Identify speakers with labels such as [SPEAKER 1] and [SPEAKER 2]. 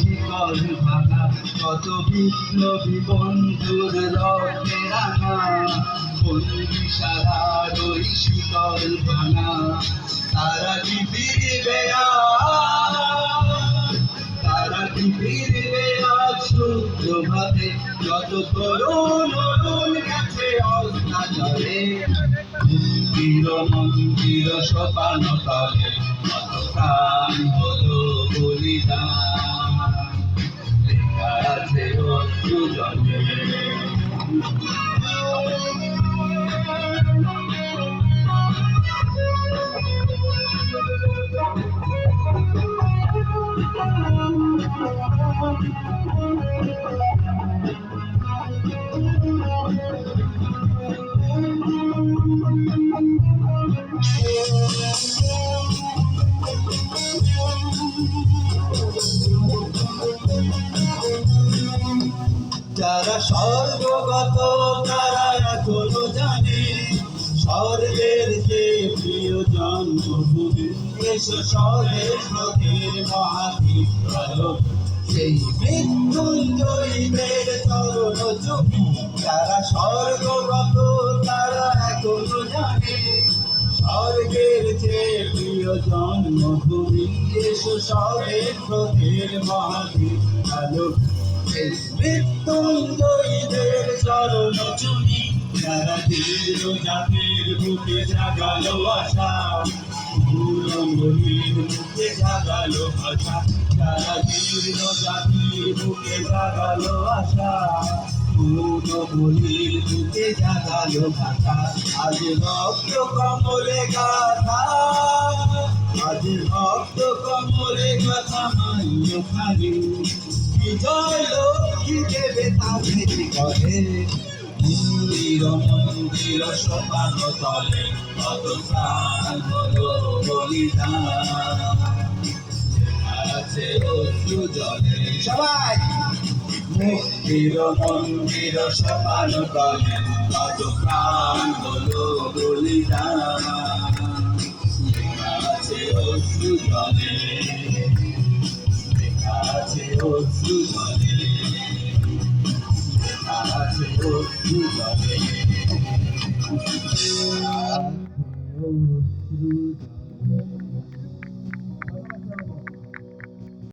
[SPEAKER 1] শিকল ভাঙা, কত বিপ্লবী বন্ধুর রক্তে রাঙা, বন্দি সারার ওই শিকল ভাঙা। তারা কি ফিরবে তারা কি ফিরবে আজ শুভ্রভাবে, যত তরুণ অরুণ গেছে অস্তাচলে। মন্দির মন্দির সোপান তলে কত প্রাণ হলো বলিদান, লেখা আছে অশ্রু জলে। যারা স্বর্গগত তারা এখনো জানে স্বর্গের যে প্রিয় জন্মভূমি, এসো স্বর্গের স্রোতের মহাদ্বীপ চলো, সেই মৃত্যুঞ্জয়ীদের চরণ চুমি। যারা স্বর্গগত তারা এখনো জানে স্বর্গের যে প্রিয় জন্মভূমি, এসো স্বর্গের স্রোতের মহাদ্বীপ চলো, মৃত্যুঞ্জয়ীদের চরণ চুমি। যারা দীর্ঘ জাতির বুকে জাগালো আশা, মনির বুকে জাগালো আশা। যারা দীর্ঘ জাতির বুকে জাগালো আশা, মনির বুকে জাগালো আশা। আজ রক্ত কমলে গাথা, আজ রক্ত কমলে গাথা মান্য খালি, বিজয় লক্ষ্মী দেবে তাদের করে। মন্দির মন্দির সোপান তলে কত প্রাণ হলো বলিদান, আছে অশ্রু জলে। সবাই মন্দির মন্দির সোপান তলে কত প্রাণ হলো বলিদান, আছে অশ্রু জলে, আছে অশ্রু জলে, আছে অশ্রু জলে, আছে অশ্রু জলে।